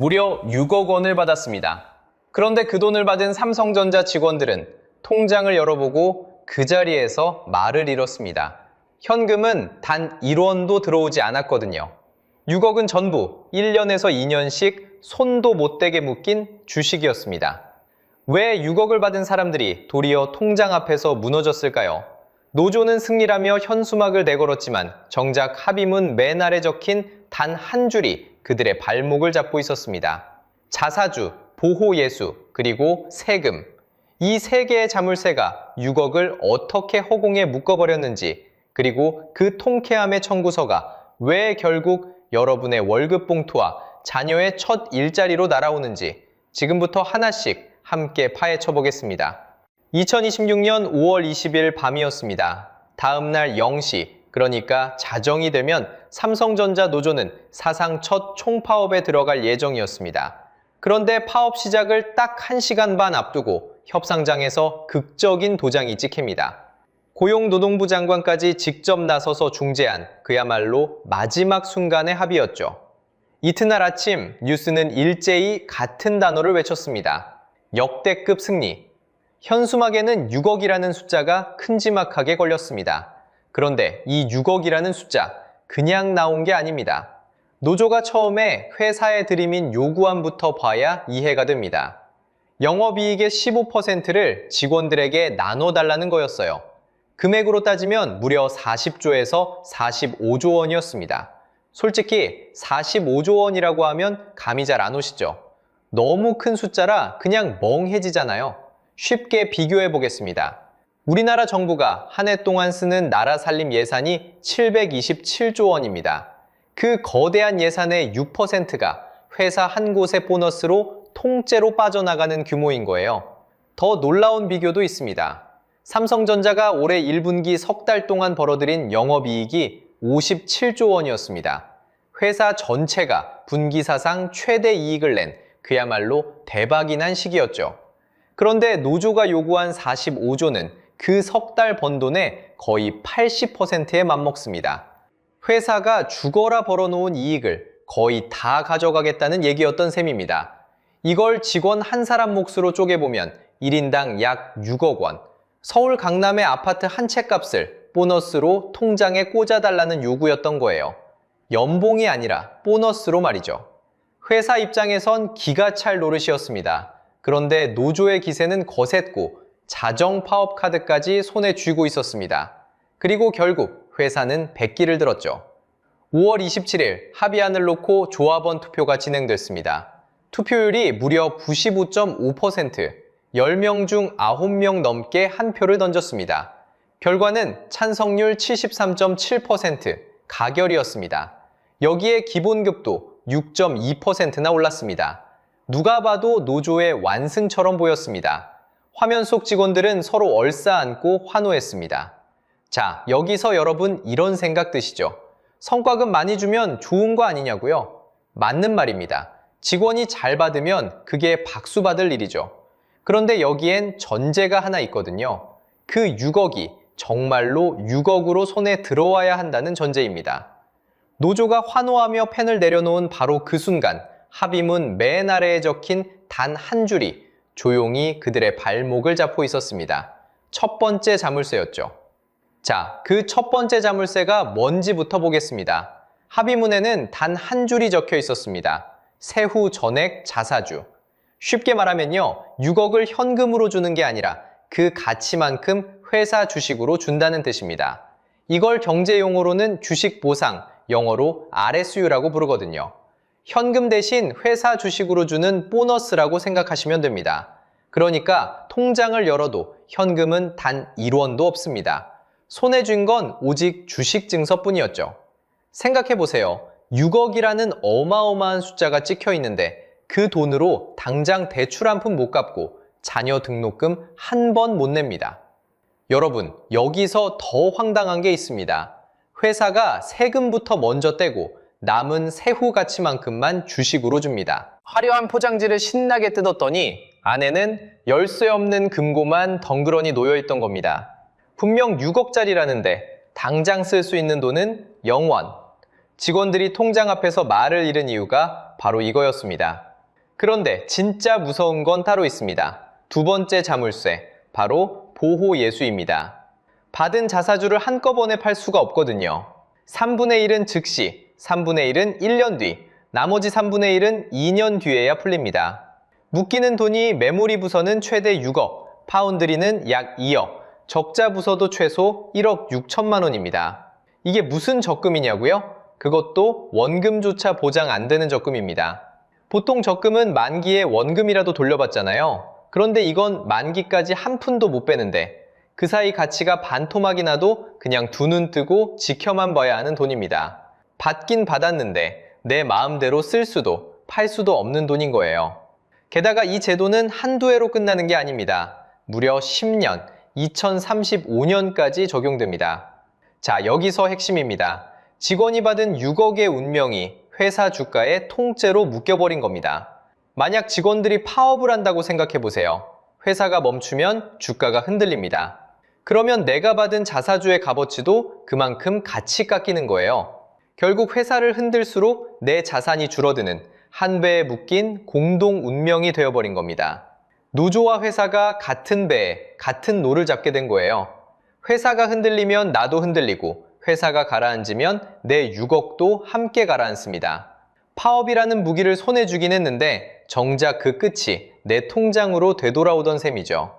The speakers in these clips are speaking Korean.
무려 6억 원을 받았습니다. 그런데 그 돈을 받은 삼성전자 직원들은 통장을 열어보고 그 자리에서 말을 잃었습니다. 현금은 단 1원도 들어오지 않았거든요. 6억은 전부 1년에서 2년씩 손도 못 대게 묶인 주식이었습니다. 왜 6억을 받은 사람들이 도리어 통장 앞에서 무너졌을까요? 노조는 승리라며 현수막을 내걸었지만 정작 합의문 맨 아래 적힌 단 한 줄이 그들의 발목을 잡고 있었습니다. 자사주, 보호예수, 그리고 세금. 이 세 개의 자물쇠가 6억을 어떻게 허공에 묶어버렸는지, 그리고 그 통쾌함의 청구서가 왜 결국 여러분의 월급 봉투와 자녀의 첫 일자리로 날아오는지 지금부터 하나씩 함께 파헤쳐 보겠습니다. 2026년 5월 20일 밤이었습니다. 다음날 0시, 그러니까 자정이 되면 삼성전자 노조는 사상 첫 총파업에 들어갈 예정이었습니다. 그런데 파업 시작을 딱 1시간 반 앞두고 협상장에서 극적인 도장이 찍힙니다. 고용노동부 장관까지 직접 나서서 중재한 그야말로 마지막 순간의 합의였죠. 이튿날 아침 뉴스는 일제히 같은 단어를 외쳤습니다. 역대급 승리. 현수막에는 6억이라는 숫자가 큼지막하게 걸렸습니다. 그런데 이 6억이라는 숫자 그냥 나온 게 아닙니다. 노조가 처음에 회사에 들이민 요구안부터 봐야 이해가 됩니다. 영업이익의 15%를 직원들에게 나눠달라는 거였어요. 금액으로 따지면 무려 40조에서 45조 원이었습니다. 솔직히 45조 원이라고 하면 감이 잘 안 오시죠? 너무 큰 숫자라 그냥 멍해지잖아요. 쉽게 비교해 보겠습니다. 우리나라 정부가 한 해 동안 쓰는 나라 살림 예산이 727조 원입니다. 그 거대한 예산의 6%가 회사 한 곳의 보너스로 통째로 빠져나가는 규모인 거예요. 더 놀라운 비교도 있습니다. 삼성전자가 올해 1분기 석 달 동안 벌어들인 영업이익이 57조 원이었습니다. 회사 전체가 분기 사상 최대 이익을 낸 그야말로 대박이 난 시기였죠. 그런데 노조가 요구한 45조는 그 석 달 번 돈의 거의 80%에 맞먹습니다. 회사가 죽어라 벌어놓은 이익을 거의 다 가져가겠다는 얘기였던 셈입니다. 이걸 직원 한 사람 몫으로 쪼개보면 1인당 약 6억 원. 서울 강남의 아파트 한 채 값을 보너스로 통장에 꽂아달라는 요구였던 거예요. 연봉이 아니라 보너스로 말이죠. 회사 입장에선 기가 찰 노릇이었습니다. 그런데 노조의 기세는 거셌고 자정 파업 카드까지 손에 쥐고 있었습니다. 그리고 결국 회사는 백기를 들었죠. 5월 27일 합의안을 놓고 조합원 투표가 진행됐습니다. 투표율이 무려 95.5%, 10명 중 9명 넘게 한 표를 던졌습니다. 결과는 찬성률 73.7%, 가결이었습니다. 여기에 기본급도 6.2%나 올랐습니다. 누가 봐도 노조의 완승처럼 보였습니다. 화면 속 직원들은 서로 얼싸안고 환호했습니다. 자, 여기서 여러분 이런 생각 드시죠? 성과급 많이 주면 좋은 거 아니냐고요? 맞는 말입니다. 직원이 잘 받으면 그게 박수 받을 일이죠. 그런데 여기엔 전제가 하나 있거든요. 그 6억이 정말로 6억으로 손에 들어와야 한다는 전제입니다. 노조가 환호하며 펜을 내려놓은 바로 그 순간 합의문 맨 아래에 적힌 단 한 줄이 조용히 그들의 발목을 잡고 있었습니다. 첫 번째 자물쇠였죠. 자, 그 첫 번째 자물쇠가 뭔지부터 보겠습니다. 합의문에는 단 한 줄이 적혀 있었습니다. 세후 전액 자사주. 쉽게 말하면요, 6억을 현금으로 주는 게 아니라 그 가치만큼 회사 주식으로 준다는 뜻입니다. 이걸 경제용어로는 주식 보상, 영어로 RSU라고 부르거든요. 현금 대신 회사 주식으로 주는 보너스라고 생각하시면 됩니다. 그러니까 통장을 열어도 현금은 단 1원도 없습니다. 손에 쥔 건 오직 주식 증서뿐이었죠. 생각해보세요. 6억이라는 어마어마한 숫자가 찍혀 있는데 그 돈으로 당장 대출 한 푼 못 갚고 자녀 등록금 한 번 못 냅니다. 여러분, 여기서 더 황당한 게 있습니다. 회사가 세금부터 먼저 떼고 남은 세후 가치만큼만 주식으로 줍니다. 화려한 포장지를 신나게 뜯었더니 안에는 열쇠 없는 금고만 덩그러니 놓여있던 겁니다. 분명 6억짜리라는데 당장 쓸 수 있는 돈은 0원. 직원들이 통장 앞에서 말을 잃은 이유가 바로 이거였습니다. 그런데 진짜 무서운 건 따로 있습니다. 두 번째 자물쇠, 바로 보호예수입니다. 받은 자사주를 한꺼번에 팔 수가 없거든요. 3분의 1은 즉시, 3분의 1은 1년 뒤, 나머지 3분의 1은 2년 뒤에야 풀립니다. 묶이는 돈이 메모리 부서는 최대 6억, 파운드리는 약 2억, 적자 부서도 최소 1억 6천만 원입니다. 이게 무슨 적금이냐고요? 그것도 원금조차 보장 안 되는 적금입니다. 보통 적금은 만기에 원금이라도 돌려받잖아요. 그런데 이건 만기까지 한 푼도 못 빼는데 그 사이 가치가 반토막이 나도 그냥 두 눈 뜨고 지켜만 봐야 하는 돈입니다. 받긴 받았는데 내 마음대로 쓸 수도 팔 수도 없는 돈인 거예요. 게다가 이 제도는 한두 해로 끝나는 게 아닙니다. 무려 10년, 2035년까지 적용됩니다. 자, 여기서 핵심입니다. 직원이 받은 6억의 운명이 회사 주가에 통째로 묶여버린 겁니다. 만약 직원들이 파업을 한다고 생각해보세요. 회사가 멈추면 주가가 흔들립니다. 그러면 내가 받은 자사주의 값어치도 그만큼 같이 깎이는 거예요. 결국 회사를 흔들수록 내 자산이 줄어드는 한 배에 묶인 공동 운명이 되어버린 겁니다. 노조와 회사가 같은 배에 같은 노를 잡게 된 거예요. 회사가 흔들리면 나도 흔들리고 회사가 가라앉으면 내 6억도 함께 가라앉습니다. 파업이라는 무기를 손에 쥐긴 했는데 정작 그 끝이 내 통장으로 되돌아오던 셈이죠.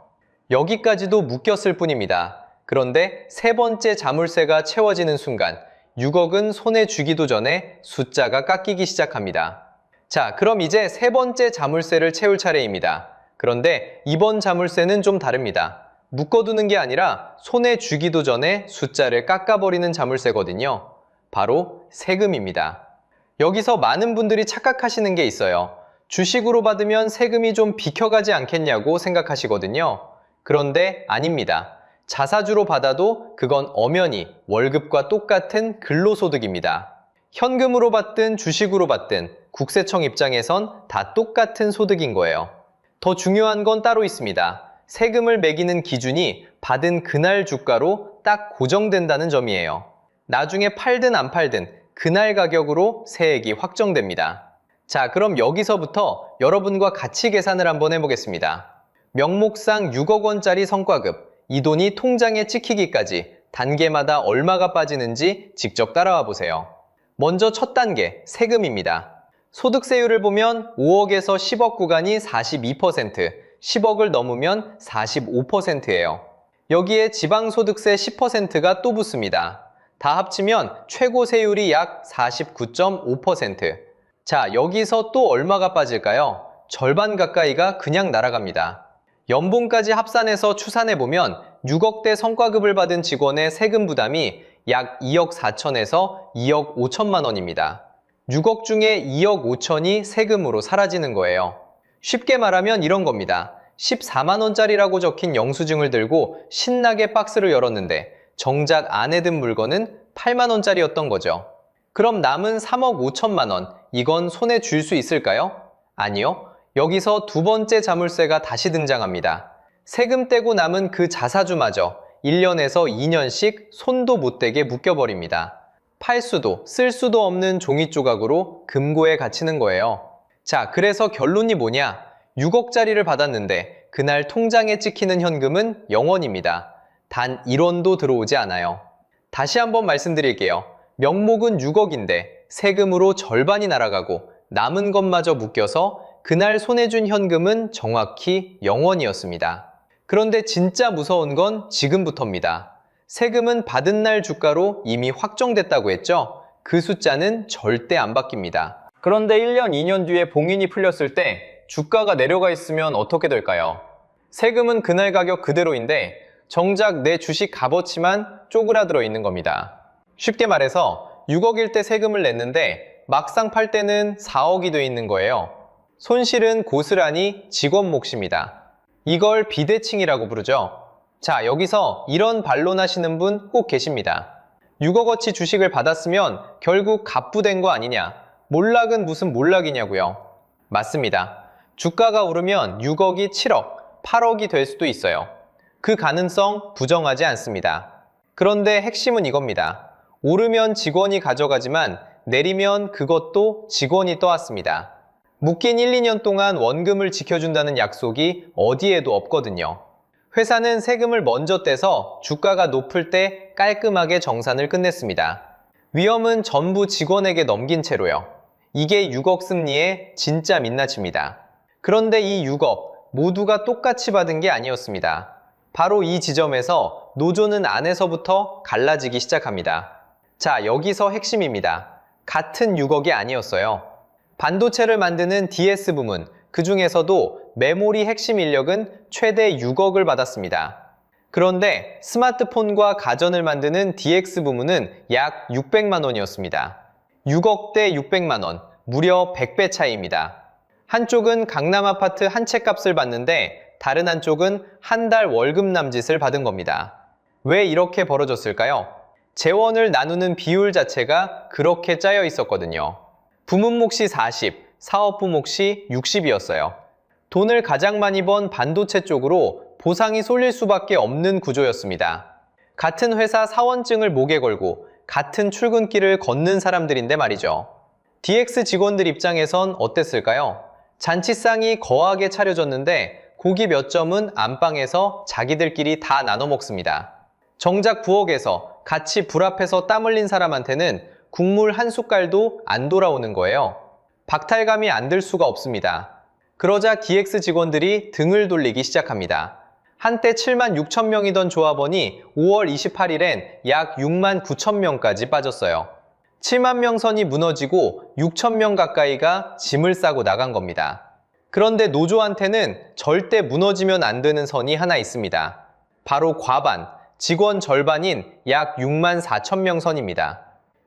여기까지도 묶였을 뿐입니다. 그런데 세 번째 자물쇠가 채워지는 순간 6억은 손에 쥐기도 전에 숫자가 깎이기 시작합니다. 자, 그럼 이제 세 번째 자물쇠를 채울 차례입니다. 그런데 이번 자물쇠는 좀 다릅니다. 묶어두는 게 아니라 손에 쥐기도 전에 숫자를 깎아버리는 자물쇠거든요. 바로 세금입니다. 여기서 많은 분들이 착각하시는 게 있어요. 주식으로 받으면 세금이 좀 비켜가지 않겠냐고 생각하시거든요. 그런데 아닙니다. 자사주로 받아도 그건 엄연히 월급과 똑같은 근로소득입니다. 현금으로 받든 주식으로 받든 국세청 입장에선 다 똑같은 소득인 거예요. 더 중요한 건 따로 있습니다. 세금을 매기는 기준이 받은 그날 주가로 딱 고정된다는 점이에요. 나중에 팔든 안 팔든 그날 가격으로 세액이 확정됩니다. 자, 그럼 여기서부터 여러분과 같이 계산을 한번 해보겠습니다. 명목상 6억 원짜리 성과급, 이 돈이 통장에 찍히기까지 단계마다 얼마가 빠지는지 직접 따라와 보세요. 먼저 첫 단계, 세금입니다. 소득세율을 보면 5억에서 10억 구간이 42%, 10억을 넘으면 45%예요. 여기에 지방소득세 10%가 또 붙습니다. 다 합치면 최고 세율이 약 49.5%. 자, 여기서 또 얼마가 빠질까요? 절반 가까이가 그냥 날아갑니다. 연봉까지 합산해서 추산해보면 6억대 성과급을 받은 직원의 세금 부담이 약 2억 4천에서 2억 5천만 원입니다. 6억 중에 2억 5천이 세금으로 사라지는 거예요. 쉽게 말하면 이런 겁니다. 14만 원짜리라고 적힌 영수증을 들고 신나게 박스를 열었는데 정작 안에 든 물건은 8만 원짜리였던 거죠. 그럼 남은 3억 5천만 원, 이건 손에 쥘 수 있을까요? 아니요. 여기서 두 번째 자물쇠가 다시 등장합니다. 세금 떼고 남은 그 자사주마저 1년에서 2년씩 손도 못 대게 묶여버립니다. 팔 수도 쓸 수도 없는 종이 조각으로 금고에 갇히는 거예요. 자, 그래서 결론이 뭐냐? 6억짜리를 받았는데 그날 통장에 찍히는 현금은 0원입니다. 단 1원도 들어오지 않아요. 다시 한번 말씀드릴게요. 명목은 6억인데 세금으로 절반이 날아가고 남은 것마저 묶여서 그날 손에 준 현금은 정확히 0원이었습니다. 그런데 진짜 무서운 건 지금부터입니다. 세금은 받은 날 주가로 이미 확정됐다고 했죠? 그 숫자는 절대 안 바뀝니다. 그런데 1년, 2년 뒤에 봉인이 풀렸을 때 주가가 내려가 있으면 어떻게 될까요? 세금은 그날 가격 그대로인데 정작 내 주식 값어치만 쪼그라들어 있는 겁니다. 쉽게 말해서 6억일 때 세금을 냈는데 막상 팔 때는 4억이 돼 있는 거예요. 손실은 고스란히 직원 몫입니다. 이걸 비대칭이라고 부르죠. 자, 여기서 이런 반론하시는 분 꼭 계십니다. 6억어치 주식을 받았으면 결국 갑부된 거 아니냐? 몰락은 무슨 몰락이냐고요? 맞습니다. 주가가 오르면 6억이 7억, 8억이 될 수도 있어요. 그 가능성 부정하지 않습니다. 그런데 핵심은 이겁니다. 오르면 직원이 가져가지만 내리면 그것도 직원이 떠왔습니다. 묶인 1, 2년 동안 원금을 지켜준다는 약속이 어디에도 없거든요. 회사는 세금을 먼저 떼서 주가가 높을 때 깔끔하게 정산을 끝냈습니다. 위험은 전부 직원에게 넘긴 채로요. 이게 6억 승리의 진짜 민낯입니다. 그런데 이 6억 모두가 똑같이 받은 게 아니었습니다. 바로 이 지점에서 노조는 안에서부터 갈라지기 시작합니다. 자, 여기서 핵심입니다. 같은 6억이 아니었어요. 반도체를 만드는 DS 부문, 그 중에서도 메모리 핵심 인력은 최대 6억을 받았습니다. 그런데 스마트폰과 가전을 만드는 DX 부문은 약 600만 원이었습니다. 6억 대 600만 원, 무려 100배 차이입니다. 한쪽은 강남 아파트 한 채 값을 받는데 다른 한쪽은 한 달 월급 남짓을 받은 겁니다. 왜 이렇게 벌어졌을까요? 재원을 나누는 비율 자체가 그렇게 짜여 있었거든요. 부문 몫이 40, 사업부 몫이 60이었어요. 돈을 가장 많이 번 반도체 쪽으로 보상이 쏠릴 수밖에 없는 구조였습니다. 같은 회사 사원증을 목에 걸고 같은 출근길을 걷는 사람들인데 말이죠. DX 직원들 입장에선 어땠을까요? 잔치상이 거하게 차려졌는데 고기 몇 점은 안방에서 자기들끼리 다 나눠 먹습니다. 정작 부엌에서 같이 불 앞에서 땀 흘린 사람한테는 국물 한 숟갈도 안 돌아오는 거예요. 박탈감이 안 들 수가 없습니다. 그러자 DX 직원들이 등을 돌리기 시작합니다. 한때 7만 6천 명이던 조합원이 5월 28일엔 약 6만 9천 명까지 빠졌어요. 7만 명 선이 무너지고 6천 명 가까이가 짐을 싸고 나간 겁니다. 그런데 노조한테는 절대 무너지면 안 되는 선이 하나 있습니다. 바로 과반, 직원 절반인 약 6만 4천 명 선입니다.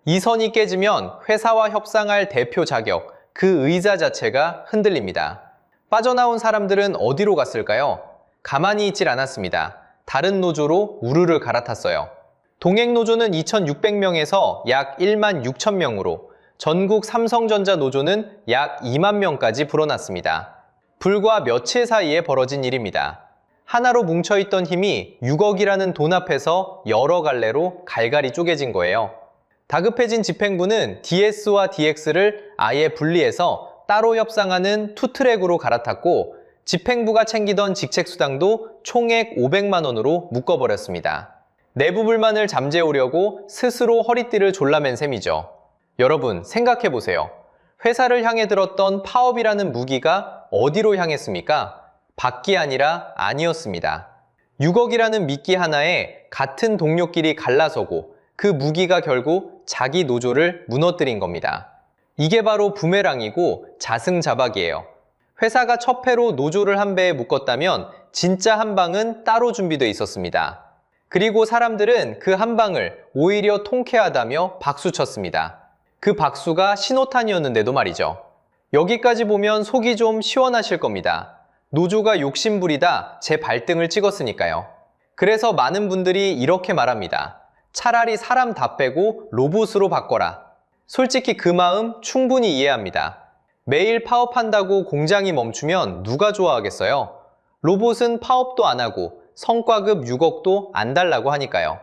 이 선이 깨지면 회사와 협상할 대표 자격, 그 의자 자체가 흔들립니다. 빠져나온 사람들은 어디로 갔을까요? 가만히 있질 않았습니다. 다른 노조로 우르르 갈아탔어요. 동행노조는 2,600명에서 약 1만 6천 명으로, 전국 삼성전자 노조는 약 2만 명까지 불어났습니다. 불과 며칠 사이에 벌어진 일입니다. 하나로 뭉쳐있던 힘이 6억이라는 돈 앞에서 여러 갈래로 갈갈이 쪼개진 거예요. 다급해진 집행부는 DS와 DX를 아예 분리해서 따로 협상하는 투트랙으로 갈아탔고, 집행부가 챙기던 직책수당도 총액 500만 원으로 묶어버렸습니다. 내부 불만을 잠재우려고 스스로 허리띠를 졸라맨 셈이죠. 여러분, 생각해보세요. 회사를 향해 들었던 파업이라는 무기가 어디로 향했습니까? 밖이 아니라 아니었습니다. 6억이라는 미끼 하나에 같은 동료끼리 갈라서고 그 무기가 결국 자기 노조를 무너뜨린 겁니다. 이게 바로 부메랑이고 자승자박이에요. 회사가 첫 회로 노조를 한 배에 묶었다면 진짜 한 방은 따로 준비되어 있었습니다. 그리고 사람들은 그 한 방을 오히려 통쾌하다며 박수쳤습니다. 그 박수가 신호탄이었는데도 말이죠. 여기까지 보면 속이 좀 시원하실 겁니다. 노조가 욕심부리다 제 발등을 찍었으니까요. 그래서 많은 분들이 이렇게 말합니다. 차라리 사람 다 빼고 로봇으로 바꿔라. 솔직히 그 마음 충분히 이해합니다. 매일 파업한다고 공장이 멈추면 누가 좋아하겠어요? 로봇은 파업도 안 하고 성과급 6억도 안 달라고 하니까요.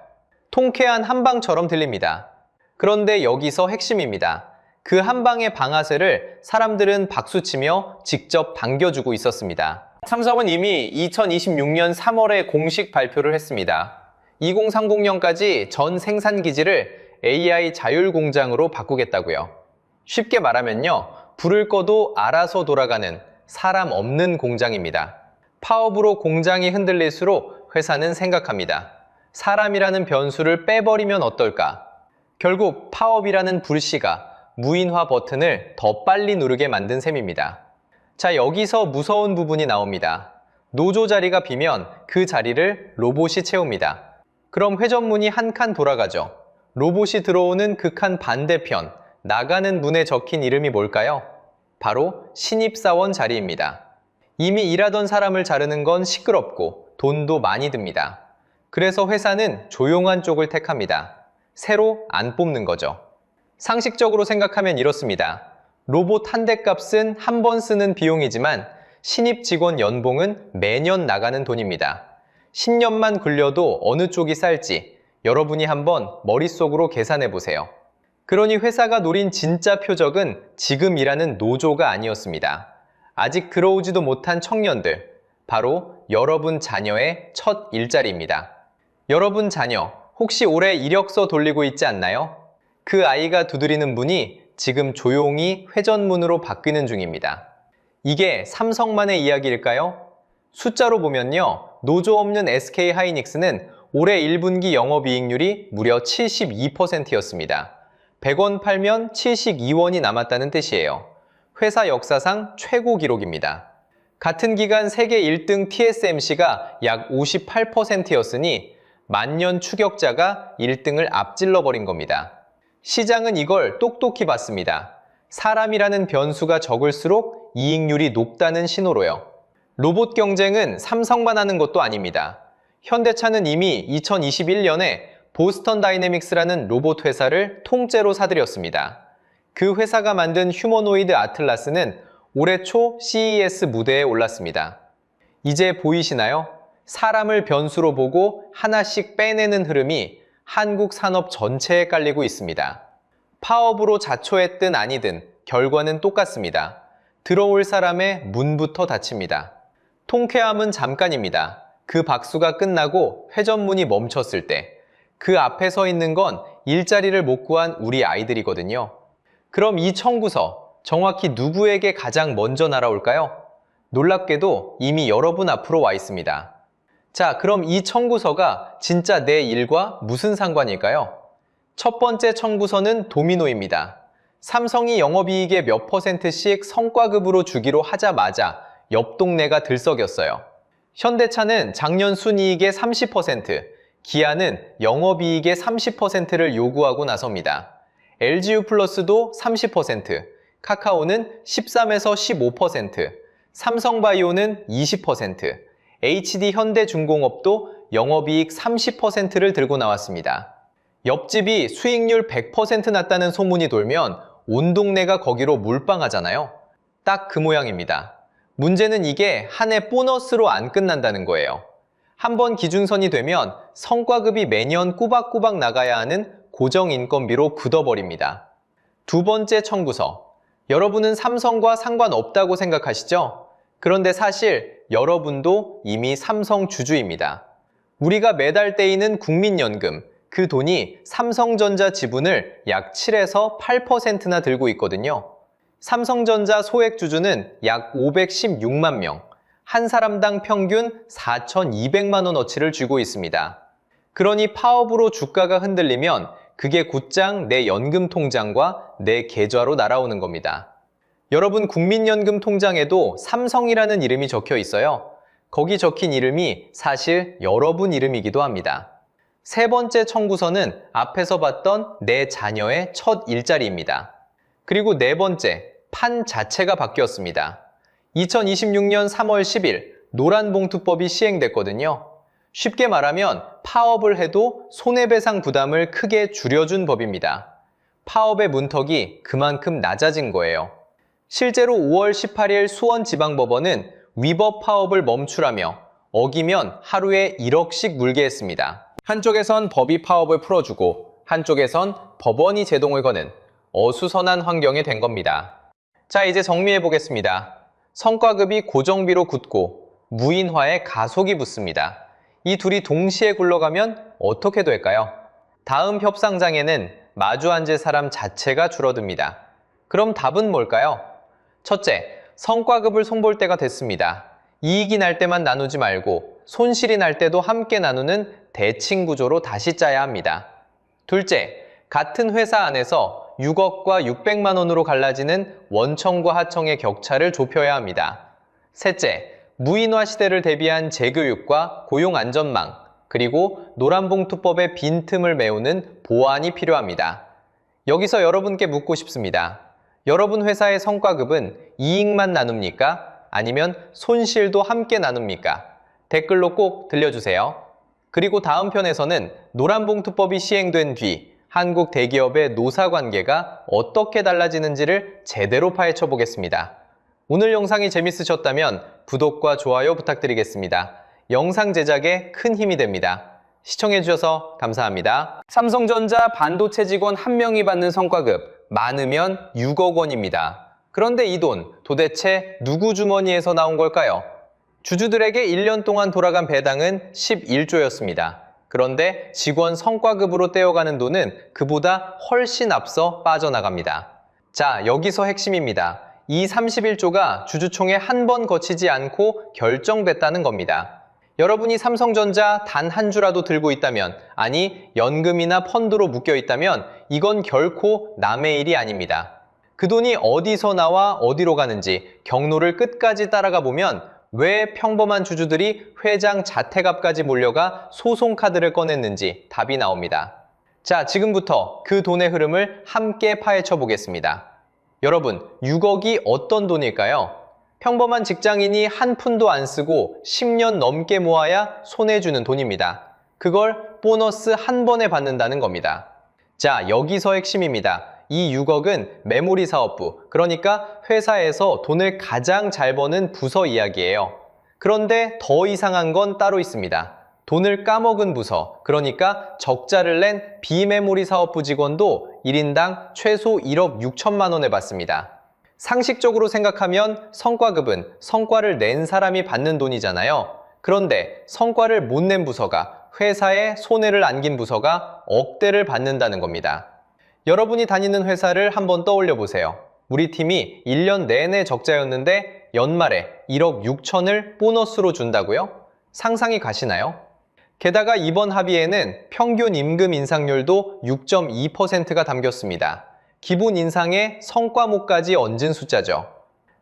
통쾌한 한방처럼 들립니다. 그런데 여기서 핵심입니다. 그 한방의 방아쇠를 사람들은 박수치며 직접 당겨주고 있었습니다. 삼성은 이미 2026년 3월에 공식 발표를 했습니다. 2030년까지 전 생산기지를 AI 자율공장으로 바꾸겠다고요. 쉽게 말하면요, 불을 꺼도 알아서 돌아가는 사람 없는 공장입니다. 파업으로 공장이 흔들릴수록 회사는 생각합니다. 사람이라는 변수를 빼버리면 어떨까? 결국 파업이라는 불씨가 무인화 버튼을 더 빨리 누르게 만든 셈입니다. 자, 여기서 무서운 부분이 나옵니다. 노조 자리가 비면 그 자리를 로봇이 채웁니다. 그럼 회전문이 한 칸 돌아가죠. 로봇이 들어오는 그 칸 반대편, 나가는 문에 적힌 이름이 뭘까요? 바로 신입사원 자리입니다. 이미 일하던 사람을 자르는 건 시끄럽고 돈도 많이 듭니다. 그래서 회사는 조용한 쪽을 택합니다. 새로 안 뽑는 거죠. 상식적으로 생각하면 이렇습니다. 로봇 한 대 값은 한 번 쓰는 비용이지만 신입 직원 연봉은 매년 나가는 돈입니다. 10년만 굴려도 어느 쪽이 쌀지 여러분이 한번 머릿속으로 계산해 보세요. 그러니 회사가 노린 진짜 표적은 지금 일하는 노조가 아니었습니다. 아직 들어오지도 못한 청년들, 바로 여러분 자녀의 첫 일자리입니다. 여러분 자녀, 혹시 올해 이력서 돌리고 있지 않나요? 그 아이가 두드리는 문이 지금 조용히 회전문으로 바뀌는 중입니다. 이게 삼성만의 이야기일까요? 숫자로 보면요, 노조 없는 SK하이닉스는 올해 1분기 영업이익률이 무려 72%였습니다. 100원 팔면 72원이 남았다는 뜻이에요. 회사 역사상 최고 기록입니다. 같은 기간 세계 1등 TSMC가 약 58%였으니 만년 추격자가 1등을 앞질러 버린 겁니다. 시장은 이걸 똑똑히 봤습니다. 사람이라는 변수가 적을수록 이익률이 높다는 신호로요. 로봇 경쟁은 삼성만 하는 것도 아닙니다. 현대차는 이미 2021년에 보스턴 다이내믹스라는 로봇 회사를 통째로 사들였습니다. 그 회사가 만든 휴머노이드 아틀라스는 올해 초 CES 무대에 올랐습니다. 이제 보이시나요? 사람을 변수로 보고 하나씩 빼내는 흐름이 한국 산업 전체에 깔리고 있습니다. 파업으로 자초했든 아니든 결과는 똑같습니다. 들어올 사람의 문부터 닫힙니다. 통쾌함은 잠깐입니다. 그 박수가 끝나고 회전문이 멈췄을 때 그 앞에 서 있는 건 일자리를 못 구한 우리 아이들이거든요. 그럼 이 청구서 정확히 누구에게 가장 먼저 날아올까요? 놀랍게도 이미 여러분 앞으로 와 있습니다. 자, 그럼 이 청구서가 진짜 내 일과 무슨 상관일까요? 첫 번째 청구서는 도미노입니다. 삼성이 영업이익의 몇 %씩 성과급으로 주기로 하자마자 옆 동네가 들썩였어요. 현대차는 작년 순이익의 30%, 기아는 영업이익의 30%를 요구하고 나섭니다. LG유플러스도 30%, 카카오는 13에서 15%, 삼성바이오는 20%, HD현대중공업도 영업이익 30%를 들고 나왔습니다. 옆집이 수익률 100% 났다는 소문이 돌면 온 동네가 거기로 몰빵하잖아요. 딱 그 모양입니다. 문제는 이게 한 해 보너스로 안 끝난다는 거예요. 한번 기준선이 되면 성과급이 매년 꼬박꼬박 나가야 하는 고정인건비로 굳어버립니다. 두 번째 청구서. 여러분은 삼성과 상관없다고 생각하시죠? 그런데 사실 여러분도 이미 삼성 주주입니다. 우리가 매달 떼이는 국민연금, 그 돈이 삼성전자 지분을 약 7에서 8%나 들고 있거든요. 삼성전자 소액 주주는 약 516만 명, 한 사람당 평균 4,200만 원어치를 쥐고 있습니다. 그러니 파업으로 주가가 흔들리면 그게 곧장 내 연금 통장과 내 계좌로 날아오는 겁니다. 여러분 국민연금 통장에도 삼성이라는 이름이 적혀 있어요. 거기 적힌 이름이 사실 여러분 이름이기도 합니다. 세 번째 청구서는 앞에서 봤던 내 자녀의 첫 일자리입니다. 그리고 네 번째, 판 자체가 바뀌었습니다. 2026년 3월 10일 노란봉투법이 시행됐거든요. 쉽게 말하면 파업을 해도 손해배상 부담을 크게 줄여준 법입니다. 파업의 문턱이 그만큼 낮아진 거예요. 실제로 5월 18일 수원지방법원은 위법 파업을 멈추라며 어기면 하루에 1억씩 물게 했습니다. 한쪽에선 법이 파업을 풀어주고 한쪽에선 법원이 제동을 거는 어수선한 환경이 된 겁니다. 자, 이제 정리해 보겠습니다. 성과급이 고정비로 굳고 무인화에 가속이 붙습니다. 이 둘이 동시에 굴러가면 어떻게 될까요? 다음 협상장에는 마주 앉을 사람 자체가 줄어듭니다. 그럼 답은 뭘까요? 첫째, 성과급을 손볼 때가 됐습니다. 이익이 날 때만 나누지 말고 손실이 날 때도 함께 나누는 대칭 구조로 다시 짜야 합니다. 둘째, 같은 회사 안에서 6억과 600만 원으로 갈라지는 원청과 하청의 격차를 좁혀야 합니다. 셋째, 무인화 시대를 대비한 재교육과 고용안전망, 그리고 노란봉투법의 빈틈을 메우는 보완이 필요합니다. 여기서 여러분께 묻고 싶습니다. 여러분 회사의 성과급은 이익만 나눕니까? 아니면 손실도 함께 나눕니까? 댓글로 꼭 들려주세요. 그리고 다음 편에서는 노란봉투법이 시행된 뒤 한국 대기업의 노사관계가 어떻게 달라지는지를 제대로 파헤쳐 보겠습니다. 오늘 영상이 재밌으셨다면 구독과 좋아요 부탁드리겠습니다. 영상 제작에 큰 힘이 됩니다. 시청해주셔서 감사합니다. 삼성전자 반도체 직원 1명이 받는 성과급 많으면 6억 원입니다. 그런데 이 돈 도대체 누구 주머니에서 나온 걸까요? 주주들에게 1년 동안 돌아간 배당은 11조였습니다. 그런데 직원 성과급으로 떼어가는 돈은 그보다 훨씬 앞서 빠져나갑니다. 자, 여기서 핵심입니다. 이 31조가 주주총회 한 번 거치지 않고 결정됐다는 겁니다. 여러분이 삼성전자 단 한 주라도 들고 있다면, 아니 연금이나 펀드로 묶여 있다면 이건 결코 남의 일이 아닙니다. 그 돈이 어디서 나와 어디로 가는지 경로를 끝까지 따라가 보면 왜 평범한 주주들이 회장 자택 앞까지 몰려가 소송카드를 꺼냈는지 답이 나옵니다. 자, 지금부터 그 돈의 흐름을 함께 파헤쳐 보겠습니다. 여러분, 6억이 어떤 돈일까요? 평범한 직장인이 한 푼도 안 쓰고 10년 넘게 모아야 손해주는 돈입니다. 그걸 보너스 한 번에 받는다는 겁니다. 자, 여기서 핵심입니다. 이 6억은 메모리 사업부, 그러니까 회사에서 돈을 가장 잘 버는 부서 이야기예요. 그런데 더 이상한 건 따로 있습니다. 돈을 까먹은 부서, 그러니까 적자를 낸 비메모리 사업부 직원도 1인당 최소 1억 6천만 원을 받습니다. 상식적으로 생각하면 성과급은 성과를 낸 사람이 받는 돈이잖아요. 그런데 성과를 못 낸 부서가, 회사에 손해를 안긴 부서가 억대를 받는다는 겁니다. 여러분이 다니는 회사를 한번 떠올려 보세요. 우리 팀이 1년 내내 적자였는데 연말에 1억 6천을 보너스로 준다고요? 상상이 가시나요? 게다가 이번 합의에는 평균 임금 인상률도 6.2%가 담겼습니다. 기본 인상에 성과목까지 얹은 숫자죠.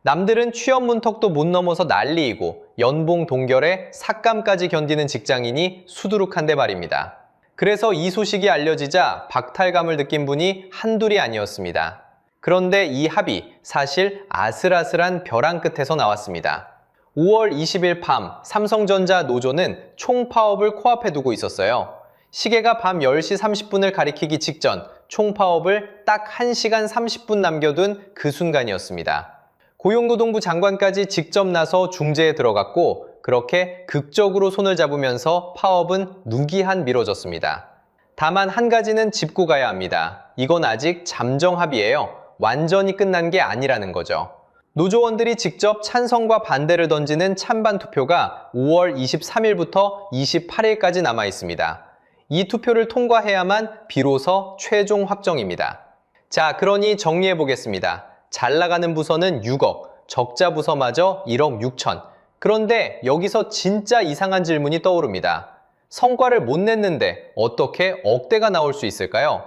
남들은 취업 문턱도 못 넘어서 난리이고 연봉 동결에 삭감까지 견디는 직장인이 수두룩한데 말입니다. 그래서 이 소식이 알려지자 박탈감을 느낀 분이 한둘이 아니었습니다. 그런데 이 합의 사실 아슬아슬한 벼랑 끝에서 나왔습니다. 5월 20일 밤 삼성전자 노조는 총파업을 코앞에 두고 있었어요. 시계가 밤 10시 30분을 가리키기 직전 총파업을 딱 1시간 30분 남겨둔 그 순간이었습니다. 고용노동부 장관까지 직접 나서 중재에 들어갔고 그렇게 극적으로 손을 잡으면서 파업은 누기한 미뤄졌습니다. 다만 한 가지는 짚고 가야 합니다. 이건 아직 잠정 합의예요. 완전히 끝난 게 아니라는 거죠. 노조원들이 직접 찬성과 반대를 던지는 찬반 투표가 5월 23일부터 28일까지 남아 있습니다. 이 투표를 통과해야만 비로소 최종 확정입니다. 자, 그러니 정리해 보겠습니다. 잘 나가는 부서는 6억, 적자 부서마저 1억 6천. 그런데 여기서 진짜 이상한 질문이 떠오릅니다. 성과를 못 냈는데 어떻게 억대가 나올 수 있을까요?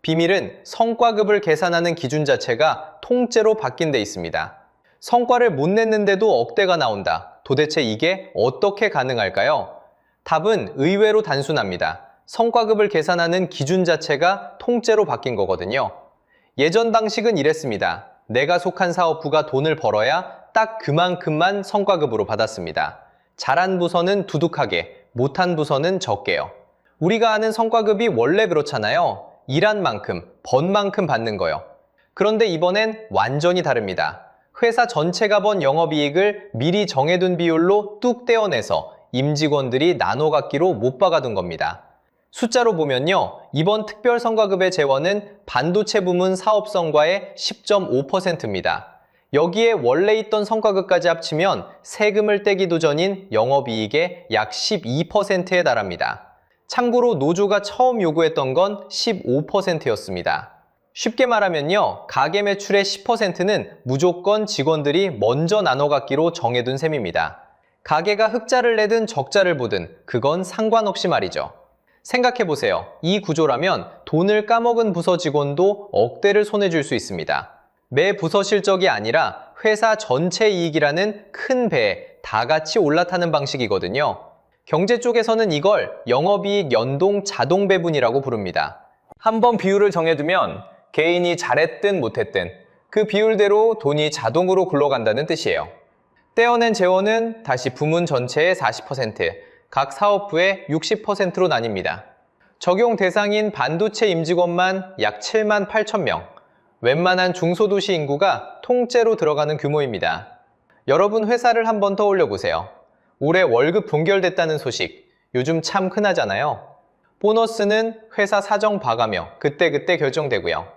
비밀은 성과급을 계산하는 기준 자체가 통째로 바뀐 데 있습니다. 성과를 못 냈는데도 억대가 나온다. 도대체 이게 어떻게 가능할까요? 답은 의외로 단순합니다. 성과급을 계산하는 기준 자체가 통째로 바뀐 거거든요. 예전 방식은 이랬습니다. 내가 속한 사업부가 돈을 벌어야 딱 그만큼만 성과급으로 받았습니다. 잘한 부서는 두둑하게, 못한 부서는 적게요. 우리가 아는 성과급이 원래 그렇잖아요. 일한 만큼, 번 만큼 받는 거요. 그런데 이번엔 완전히 다릅니다. 회사 전체가 번 영업이익을 미리 정해둔 비율로 뚝 떼어내서 임직원들이 나눠 갖기로 못 박아둔 겁니다. 숫자로 보면요, 이번 특별성과급의 재원은 반도체 부문 사업성과의 10.5%입니다. 여기에 원래 있던 성과급까지 합치면 세금을 떼기도 전인 영업이익의 약 12%에 달합니다. 참고로 노조가 처음 요구했던 건 15%였습니다. 쉽게 말하면요, 가게 매출의 10%는 무조건 직원들이 먼저 나눠 갖기로 정해둔 셈입니다. 가게가 흑자를 내든 적자를 보든 그건 상관없이 말이죠. 생각해보세요. 이 구조라면 돈을 까먹은 부서 직원도 억대를 손해줄 수 있습니다. 매 부서 실적이 아니라 회사 전체 이익이라는 큰 배에 다 같이 올라타는 방식이거든요. 경제 쪽에서는 이걸 영업이익 연동 자동 배분이라고 부릅니다. 한번 비율을 정해두면 개인이 잘했든 못했든 그 비율대로 돈이 자동으로 굴러간다는 뜻이에요. 떼어낸 재원은 다시 부문 전체의 40%, 각 사업부의 60%로 나뉩니다. 적용 대상인 반도체 임직원만 약 7만 8천 명, 웬만한 중소도시 인구가 통째로 들어가는 규모입니다. 여러분 회사를 한번 떠올려 보세요. 올해 월급 동결됐다는 소식, 요즘 참 흔하잖아요. 보너스는 회사 사정 봐가며 그때그때 결정되고요.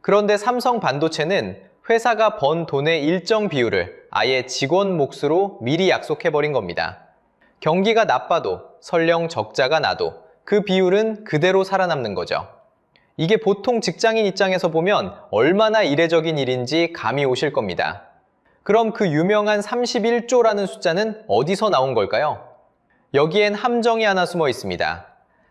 그런데 삼성 반도체는 회사가 번 돈의 일정 비율을 아예 직원 몫으로 미리 약속해버린 겁니다. 경기가 나빠도 설령 적자가 나도 그 비율은 그대로 살아남는 거죠. 이게 보통 직장인 입장에서 보면 얼마나 이례적인 일인지 감이 오실 겁니다. 그럼 그 유명한 31조라는 숫자는 어디서 나온 걸까요? 여기엔 함정이 하나 숨어 있습니다.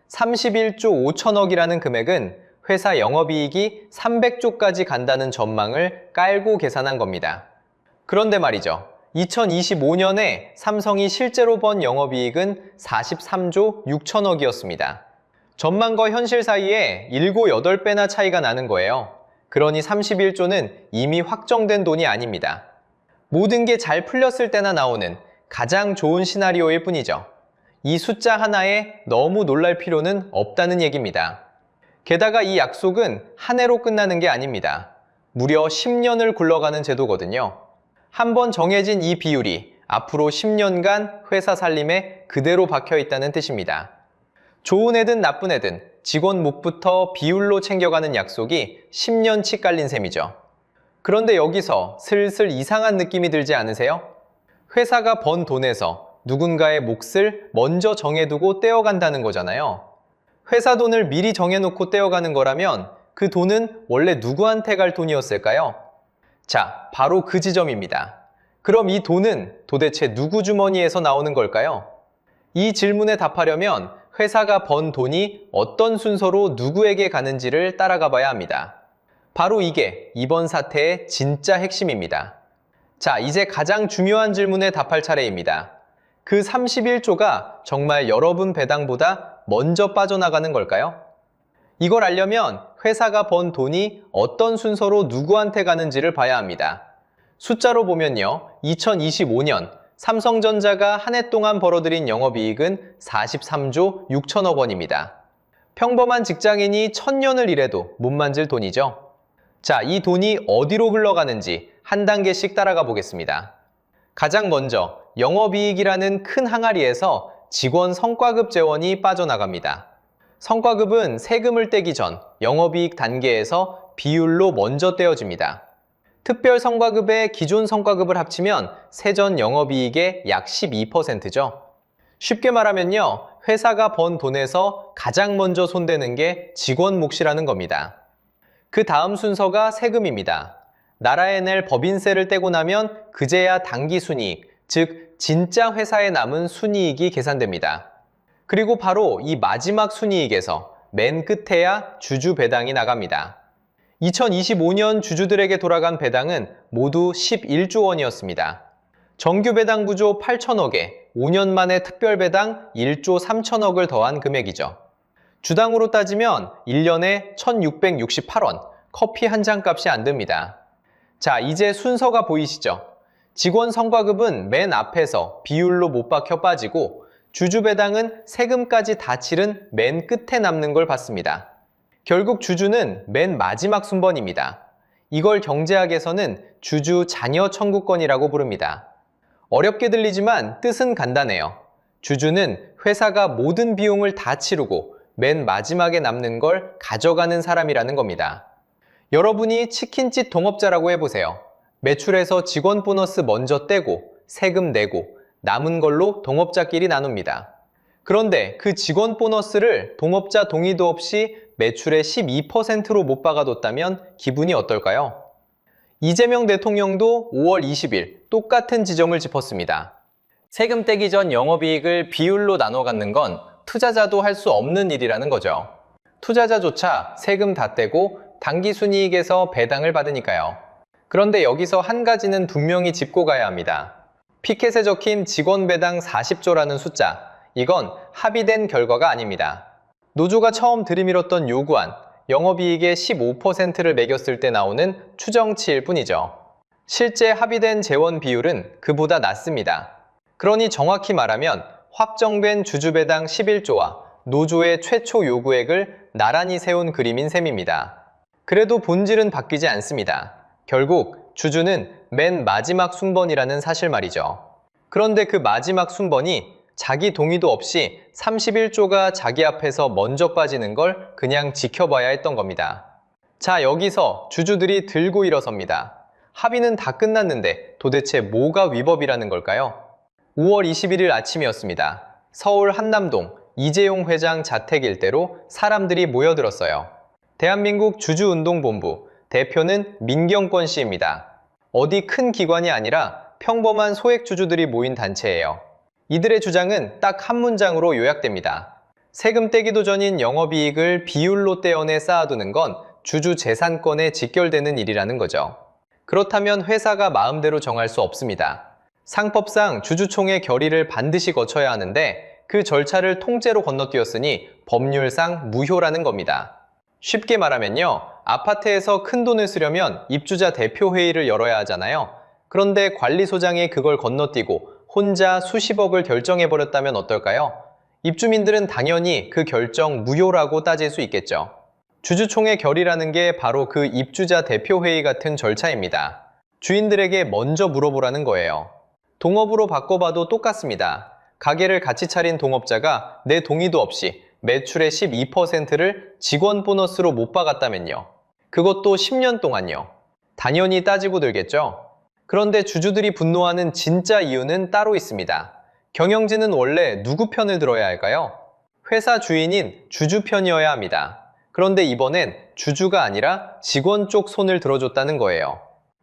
31조 5천억이라는 금액은 회사 영업이익이 300조까지 간다는 전망을 깔고 계산한 겁니다. 그런데 말이죠. 2025년에 삼성이 실제로 번 영업이익은 43조 6천억이었습니다. 전망과 현실 사이에 7, 8배나 차이가 나는 거예요. 그러니 31조는 이미 확정된 돈이 아닙니다. 모든 게 잘 풀렸을 때나 나오는 가장 좋은 시나리오일 뿐이죠. 이 숫자 하나에 너무 놀랄 필요는 없다는 얘기입니다. 게다가 이 약속은 한 해로 끝나는 게 아닙니다. 무려 10년을 굴러가는 제도거든요. 한번 정해진 이 비율이 앞으로 10년간 회사 살림에 그대로 박혀 있다는 뜻입니다. 좋은 애든 나쁜 애든 직원 몫부터 비율로 챙겨가는 약속이 10년치 깔린 셈이죠. 그런데 여기서 슬슬 이상한 느낌이 들지 않으세요? 회사가 번 돈에서 누군가의 몫을 먼저 정해두고 떼어간다는 거잖아요. 회사 돈을 미리 정해놓고 떼어가는 거라면 그 돈은 원래 누구한테 갈 돈이었을까요? 자, 바로 그 지점입니다. 그럼 이 돈은 도대체 누구 주머니에서 나오는 걸까요? 이 질문에 답하려면 회사가 번 돈이 어떤 순서로 누구에게 가는지를 따라가 봐야 합니다. 바로 이게 이번 사태의 진짜 핵심입니다. 자, 이제 가장 중요한 질문에 답할 차례입니다. 그 31조가 정말 여러분 배당보다 먼저 빠져나가는 걸까요? 이걸 알려면 회사가 번 돈이 어떤 순서로 누구한테 가는지를 봐야 합니다. 숫자로 보면요. 2025년 삼성전자가 한 해 동안 벌어들인 영업이익은 43조 6천억 원입니다. 평범한 직장인이 1000년을 일해도 못 만질 돈이죠. 자, 이 돈이 어디로 흘러가는지 한 단계씩 따라가 보겠습니다. 가장 먼저 영업이익이라는 큰 항아리에서 직원 성과급 재원이 빠져나갑니다. 성과급은 세금을 떼기 전 영업이익 단계에서 비율로 먼저 떼어집니다. 특별 성과급에 기존 성과급을 합치면 세전 영업이익의 약 12%죠. 쉽게 말하면요, 회사가 번 돈에서 가장 먼저 손대는 게 직원 몫이라는 겁니다. 그 다음 순서가 세금입니다. 나라에 낼 법인세를 떼고 나면 그제야 당기순이익, 즉 진짜 회사에 남은 순이익이 계산됩니다. 그리고 바로 이 마지막 순이익에서 맨 끝에야 주주 배당이 나갑니다. 2025년 주주들에게 돌아간 배당은 모두 11조 원이었습니다. 정규 배당 구조 8천억에 5년 만에 특별 배당 1조 3천억을 더한 금액이죠. 주당으로 따지면 1년에 1,668원, 커피 한 잔 값이 안 듭니다. 자, 이제 순서가 보이시죠? 직원 성과급은 맨 앞에서 비율로 못 박혀 빠지고 주주 배당은 세금까지 다 치른 맨 끝에 남는 걸 봤습니다. 결국 주주는 맨 마지막 순번입니다. 이걸 경제학에서는 주주 잔여 청구권이라고 부릅니다. 어렵게 들리지만 뜻은 간단해요. 주주는 회사가 모든 비용을 다 치르고 맨 마지막에 남는 걸 가져가는 사람이라는 겁니다. 여러분이 치킨집 동업자라고 해보세요. 매출에서 직원 보너스 먼저 떼고 세금 내고 남은 걸로 동업자끼리 나눕니다. 그런데 그 직원 보너스를 동업자 동의도 없이 매출의 12%로 못 박아뒀다면 기분이 어떨까요? 이재명 대통령도 5월 20일 똑같은 지점을 짚었습니다. 세금 떼기 전 영업이익을 비율로 나눠 갖는 건 투자자도 할 수 없는 일이라는 거죠. 투자자조차 세금 다 떼고 당기순이익에서 배당을 받으니까요. 그런데 여기서 한 가지는 분명히 짚고 가야 합니다. 피켓에 적힌 직원 배당 40조라는 숫자, 이건 합의된 결과가 아닙니다. 노조가 처음 들이밀었던 요구안, 영업이익의 15%를 매겼을 때 나오는 추정치일 뿐이죠. 실제 합의된 재원 비율은 그보다 낮습니다. 그러니 정확히 말하면 확정된 주주배당 11조와 노조의 최초 요구액을 나란히 세운 그림인 셈입니다. 그래도 본질은 바뀌지 않습니다. 결국 주주는 맨 마지막 순번이라는 사실 말이죠. 그런데 그 마지막 순번이 자기 동의도 없이 31조가 자기 앞에서 먼저 빠지는 걸 그냥 지켜봐야 했던 겁니다. 자, 여기서 주주들이 들고 일어섭니다. 합의는 다 끝났는데 도대체 뭐가 위법이라는 걸까요? 5월 21일 아침이었습니다. 서울 한남동 이재용 회장 자택 일대로 사람들이 모여들었어요. 대한민국 주주운동본부, 대표는 민경권 씨입니다. 어디 큰 기관이 아니라 평범한 소액주주들이 모인 단체예요. 이들의 주장은 딱 한 문장으로 요약됩니다. 세금 떼기도 전인 영업이익을 비율로 떼어내 쌓아두는 건 주주 재산권에 직결되는 일이라는 거죠. 그렇다면 회사가 마음대로 정할 수 없습니다. 상법상 주주총회 결의를 반드시 거쳐야 하는데 그 절차를 통째로 건너뛰었으니 법률상 무효라는 겁니다. 쉽게 말하면요, 아파트에서 큰 돈을 쓰려면 입주자 대표회의를 열어야 하잖아요. 그런데 관리소장이 그걸 건너뛰고 혼자 수십억을 결정해버렸다면 어떨까요? 입주민들은 당연히 그 결정 무효라고 따질 수 있겠죠. 주주총회 결의라는 게 바로 그 입주자 대표회의 같은 절차입니다. 주인들에게 먼저 물어보라는 거예요. 동업으로 바꿔봐도 똑같습니다. 가게를 같이 차린 동업자가 내 동의도 없이 매출의 12%를 직원 보너스로 못 박았다면요. 그것도 10년 동안요. 당연히 따지고 들겠죠. 그런데 주주들이 분노하는 진짜 이유는 따로 있습니다. 경영진은 원래 누구 편을 들어야 할까요? 회사 주인인 주주 편이어야 합니다. 그런데 이번엔 주주가 아니라 직원 쪽 손을 들어줬다는 거예요.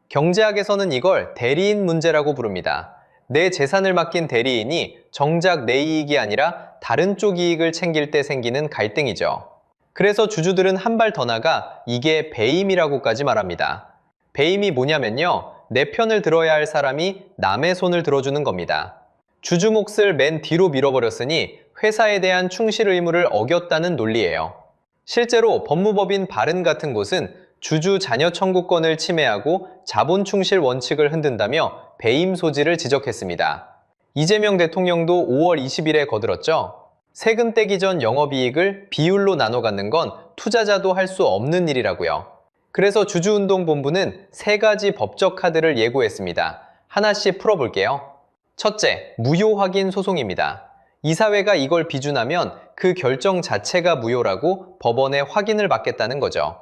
경제학에서는 이걸 대리인 문제라고 부릅니다. 내 재산을 맡긴 대리인이 정작 내 이익이 아니라 다른 쪽 이익을 챙길 때 생기는 갈등이죠. 그래서 주주들은 한 발 더 나가 이게 배임이라고까지 말합니다. 배임이 뭐냐면요, 내 편을 들어야 할 사람이 남의 손을 들어주는 겁니다. 주주 몫을 맨 뒤로 밀어버렸으니 회사에 대한 충실 의무를 어겼다는 논리예요. 실제로 법무법인 바른 같은 곳은 주주 자녀 청구권을 침해하고 자본 충실 원칙을 흔든다며 배임 소지를 지적했습니다. 이재명 대통령도 5월 20일에 거들었죠. 세금 떼기 전 영업이익을 비율로 나눠 갖는 건 투자자도 할 수 없는 일이라고요. 그래서 주주운동본부는 3가지 법적 카드를 예고했습니다. 하나씩 풀어볼게요. 첫째, 무효 확인 소송입니다. 이사회가 이걸 비준하면 그 결정 자체가 무효라고 법원에 확인을 받겠다는 거죠.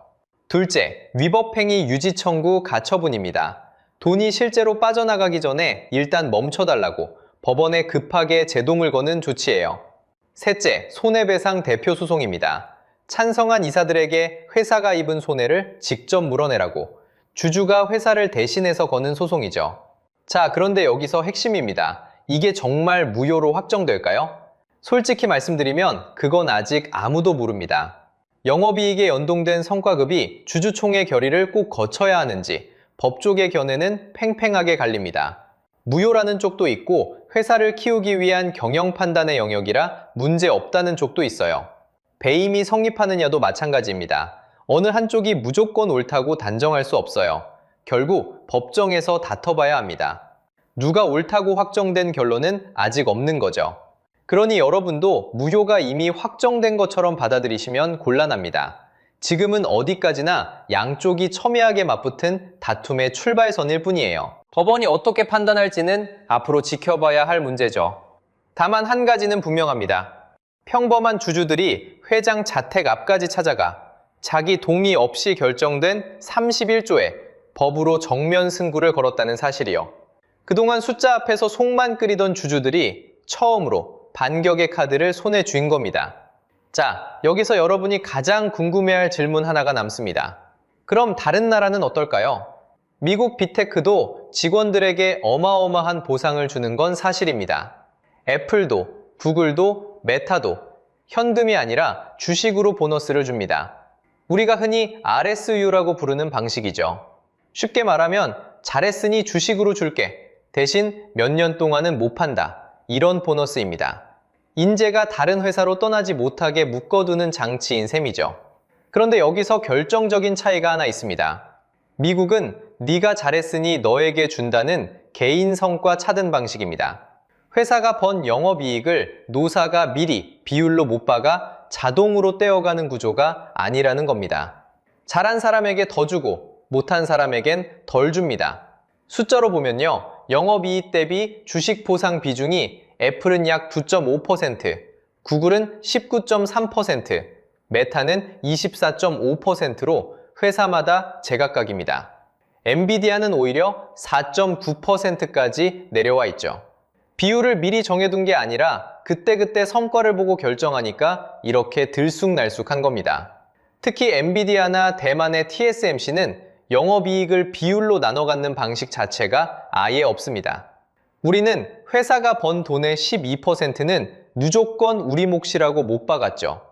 둘째, 위법행위 유지 청구 가처분입니다. 돈이 실제로 빠져나가기 전에 일단 멈춰달라고 법원에 급하게 제동을 거는 조치예요. 셋째, 손해배상 대표 소송입니다. 찬성한 이사들에게 회사가 입은 손해를 직접 물어내라고 주주가 회사를 대신해서 거는 소송이죠. 자, 그런데 여기서 핵심입니다. 이게 정말 무효로 확정될까요? 솔직히 말씀드리면 그건 아직 아무도 모릅니다. 영업이익에 연동된 성과급이 주주총회 결의를 꼭 거쳐야 하는지 법조계 견해는 팽팽하게 갈립니다. 무효라는 쪽도 있고 회사를 키우기 위한 경영 판단의 영역이라 문제 없다는 쪽도 있어요. 배임이 성립하느냐도 마찬가지입니다. 어느 한쪽이 무조건 옳다고 단정할 수 없어요. 결국 법정에서 다퉈봐야 합니다. 누가 옳다고 확정된 결론은 아직 없는 거죠. 그러니 여러분도 무효가 이미 확정된 것처럼 받아들이시면 곤란합니다. 지금은 어디까지나 양쪽이 첨예하게 맞붙은 다툼의 출발선일 뿐이에요. 법원이 어떻게 판단할지는 앞으로 지켜봐야 할 문제죠. 다만 한 가지는 분명합니다. 평범한 주주들이 회장 자택 앞까지 찾아가 자기 동의 없이 결정된 31조에 법으로 정면 승부를 걸었다는 사실이요. 그동안 숫자 앞에서 속만 끓이던 주주들이 처음으로 반격의 카드를 손에 쥔 겁니다. 자, 여기서 여러분이 가장 궁금해할 질문 하나가 남습니다. 그럼 다른 나라는 어떨까요? 미국 빅테크도 직원들에게 어마어마한 보상을 주는 건 사실입니다. 애플도, 구글도, 메타도 현금이 아니라 주식으로 보너스를 줍니다. 우리가 흔히 RSU라고 부르는 방식이죠. 쉽게 말하면 잘했으니 주식으로 줄게. 대신 몇 년 동안은 못 판다. 이런 보너스입니다. 인재가 다른 회사로 떠나지 못하게 묶어두는 장치인 셈이죠. 그런데 여기서 결정적인 차이가 하나 있습니다. 미국은 네가 잘했으니 너에게 준다는 개인 성과 차등 방식입니다. 회사가 번 영업이익을 노사가 미리 비율로 못 박아 자동으로 떼어가는 구조가 아니라는 겁니다. 잘한 사람에게 더 주고 못한 사람에겐 덜 줍니다. 숫자로 보면요, 영업이익 대비 주식 보상 비중이 애플은 약 9.5%, 구글은 19.3%, 메타는 24.5%로 회사마다 제각각입니다. 엔비디아는 오히려 4.9%까지 내려와 있죠. 비율을 미리 정해둔 게 아니라 그때그때 성과를 보고 결정하니까 이렇게 들쑥날쑥한 겁니다. 특히 엔비디아나 대만의 TSMC는 영업이익을 비율로 나눠 갖는 방식 자체가 아예 없습니다. 우리는 회사가 번 돈의 12%는 무조건 우리 몫이라고 못 박았죠.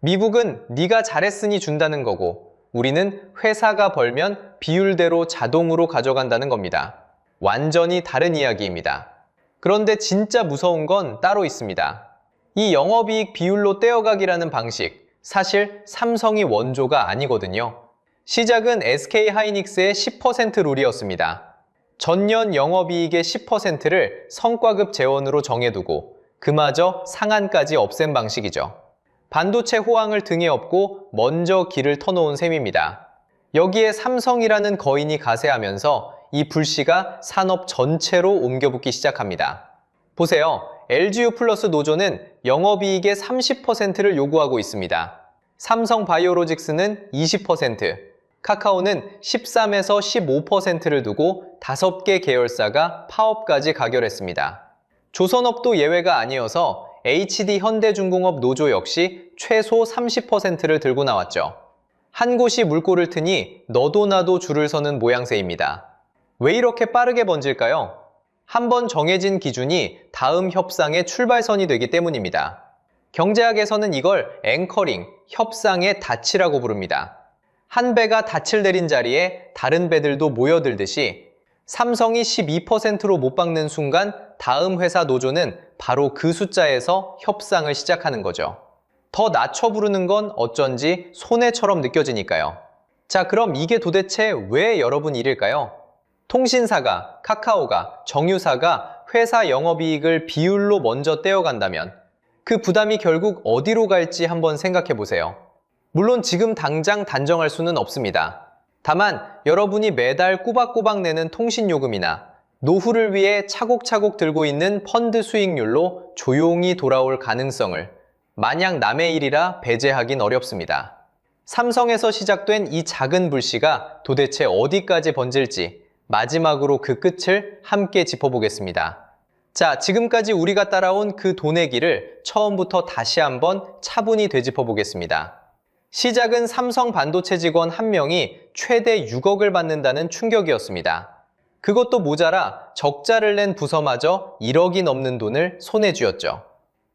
미국은 네가 잘했으니 준다는 거고 우리는 회사가 벌면 비율대로 자동으로 가져간다는 겁니다. 완전히 다른 이야기입니다. 그런데 진짜 무서운 건 따로 있습니다. 이 영업이익 비율로 떼어가기라는 방식, 사실 삼성이 원조가 아니거든요. 시작은 SK하이닉스의 10% 룰이었습니다. 전년 영업이익의 10%를 성과급 재원으로 정해두고 그마저 상한까지 없앤 방식이죠. 반도체 호황을 등에 업고 먼저 길을 터놓은 셈입니다. 여기에 삼성이라는 거인이 가세하면서 이 불씨가 산업 전체로 옮겨붙기 시작합니다. 보세요. LGU 플러스 노조는 영업이익의 30%를 요구하고 있습니다. 삼성바이오로직스는 20%, 카카오는 13에서 15%를 두고 5개 계열사가 파업까지 가결했습니다. 조선업도 예외가 아니어서 HD현대중공업 노조 역시 최소 30%를 들고 나왔죠. 한 곳이 물꼬를 트니 너도 나도 줄을 서는 모양새입니다. 왜 이렇게 빠르게 번질까요? 한번 정해진 기준이 다음 협상의 출발선이 되기 때문입니다. 경제학에서는 이걸 앵커링, 협상의 닻이라고 부릅니다. 한 배가 닻을 내린 자리에 다른 배들도 모여들듯이 삼성이 12%로 못 박는 순간 다음 회사 노조는 바로 그 숫자에서 협상을 시작하는 거죠. 더 낮춰 부르는 건 어쩐지 손해처럼 느껴지니까요. 자, 그럼 이게 도대체 왜 여러분 일일까요? 통신사가, 카카오가, 정유사가 회사 영업이익을 비율로 먼저 떼어간다면 그 부담이 결국 어디로 갈지 한번 생각해 보세요. 물론 지금 당장 단정할 수는 없습니다. 다만 여러분이 매달 꼬박꼬박 내는 통신요금이나 노후를 위해 차곡차곡 들고 있는 펀드 수익률로 조용히 돌아올 가능성을 마냥 남의 일이라 배제하긴 어렵습니다. 삼성에서 시작된 이 작은 불씨가 도대체 어디까지 번질지 마지막으로 그 끝을 함께 짚어보겠습니다. 자, 지금까지 우리가 따라온 그 돈의 길을 처음부터 다시 한번 차분히 되짚어보겠습니다. 시작은 삼성 반도체 직원 한 명이 최대 6억을 받는다는 충격이었습니다. 그것도 모자라 적자를 낸 부서마저 1억이 넘는 돈을 손에 쥐었죠.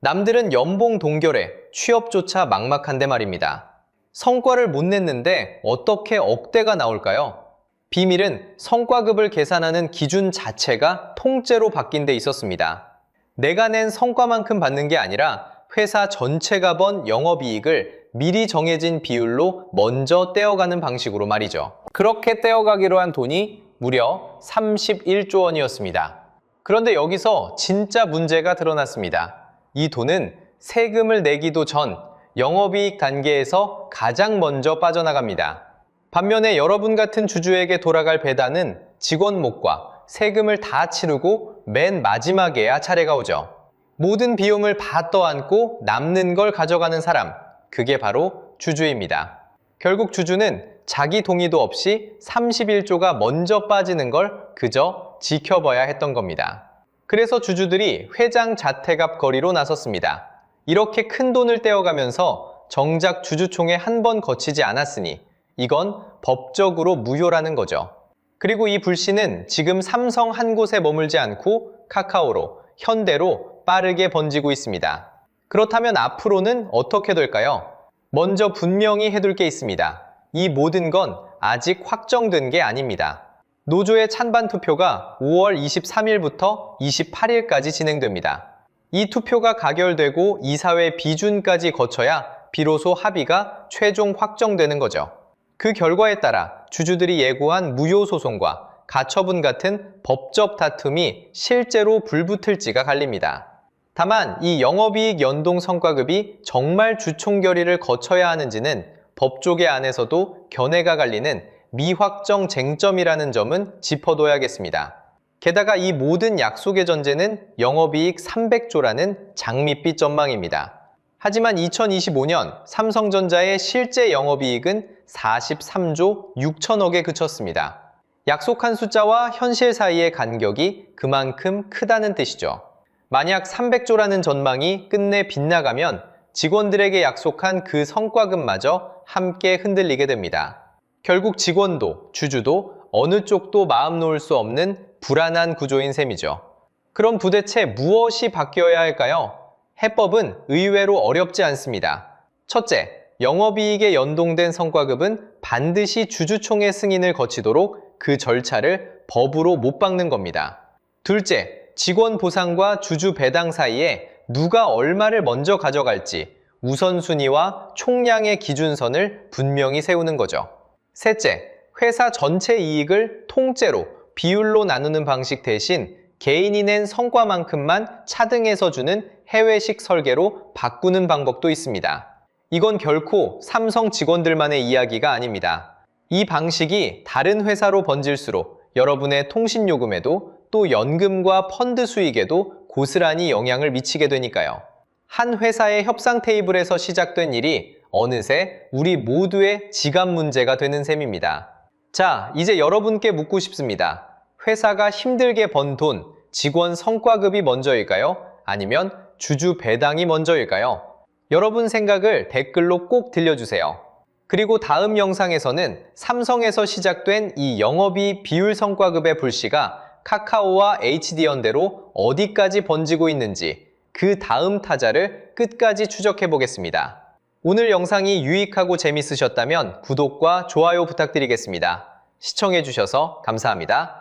남들은 연봉 동결에 취업조차 막막한데 말입니다. 성과를 못 냈는데 어떻게 억대가 나올까요? 비밀은 성과급을 계산하는 기준 자체가 통째로 바뀐 데 있었습니다. 내가 낸 성과만큼 받는 게 아니라 회사 전체가 번 영업이익을 미리 정해진 비율로 먼저 떼어가는 방식으로 말이죠. 그렇게 떼어가기로 한 돈이 무려 31조 원이었습니다. 그런데 여기서 진짜 문제가 드러났습니다. 이 돈은 세금을 내기도 전 영업이익 단계에서 가장 먼저 빠져나갑니다. 반면에 여러분 같은 주주에게 돌아갈 배당은 직원 몫과 세금을 다 치르고 맨 마지막에야 차례가 오죠. 모든 비용을 다 떠안고 남는 걸 가져가는 사람, 그게 바로 주주입니다. 결국 주주는 자기 동의도 없이 31조가 먼저 빠지는 걸 그저 지켜봐야 했던 겁니다. 그래서 주주들이 회장 자택 앞 거리로 나섰습니다. 이렇게 큰 돈을 떼어가면서 정작 주주총회 한 번 거치지 않았으니 이건 법적으로 무효라는 거죠. 그리고 이 불씨는 지금 삼성 한 곳에 머물지 않고 카카오로, 현대로 빠르게 번지고 있습니다. 그렇다면 앞으로는 어떻게 될까요? 먼저 분명히 해둘 게 있습니다. 이 모든 건 아직 확정된 게 아닙니다. 노조의 찬반 투표가 5월 23일부터 28일까지 진행됩니다. 이 투표가 가결되고 이사회 비준까지 거쳐야 비로소 합의가 최종 확정되는 거죠. 그 결과에 따라 주주들이 예고한 무효소송과 가처분 같은 법적 다툼이 실제로 불붙을지가 갈립니다. 다만 이 영업이익 연동 성과급이 정말 주총결의를 거쳐야 하는지는 법조계 안에서도 견해가 갈리는 미확정 쟁점이라는 점은 짚어둬야겠습니다. 게다가 이 모든 약속의 전제는 영업이익 300조라는 장밋빛 전망입니다. 하지만 2025년 삼성전자의 실제 영업이익은 43조 6천억에 그쳤습니다. 약속한 숫자와 현실 사이의 간격이 그만큼 크다는 뜻이죠. 만약 300조라는 전망이 끝내 빗나가면 직원들에게 약속한 그 성과급마저 함께 흔들리게 됩니다. 결국 직원도 주주도 어느 쪽도 마음 놓을 수 없는 불안한 구조인 셈이죠. 그럼 도대체 무엇이 바뀌어야 할까요? 해법은 의외로 어렵지 않습니다. 첫째, 영업이익에 연동된 성과급은 반드시 주주총회 승인을 거치도록 그 절차를 법으로 못 박는 겁니다. 둘째, 직원 보상과 주주 배당 사이에 누가 얼마를 먼저 가져갈지 우선순위와 총량의 기준선을 분명히 세우는 거죠. 셋째, 회사 전체 이익을 통째로 비율로 나누는 방식 대신 개인이 낸 성과만큼만 차등해서 주는 해외식 설계로 바꾸는 방법도 있습니다. 이건 결코 삼성 직원들만의 이야기가 아닙니다. 이 방식이 다른 회사로 번질수록 여러분의 통신요금에도 또 연금과 펀드 수익에도 고스란히 영향을 미치게 되니까요. 한 회사의 협상 테이블에서 시작된 일이 어느새 우리 모두의 지갑 문제가 되는 셈입니다. 자, 이제 여러분께 묻고 싶습니다. 회사가 힘들게 번 돈, 직원 성과급이 먼저일까요? 아니면 주주 배당이 먼저일까요? 여러분 생각을 댓글로 꼭 들려주세요. 그리고 다음 영상에서는 삼성에서 시작된 이 영업이익 비율 성과급의 불씨가 카카오와 HD현대로 어디까지 번지고 있는지 그 다음 타자를 끝까지 추적해 보겠습니다. 오늘 영상이 유익하고 재밌으셨다면 구독과 좋아요 부탁드리겠습니다. 시청해 주셔서 감사합니다.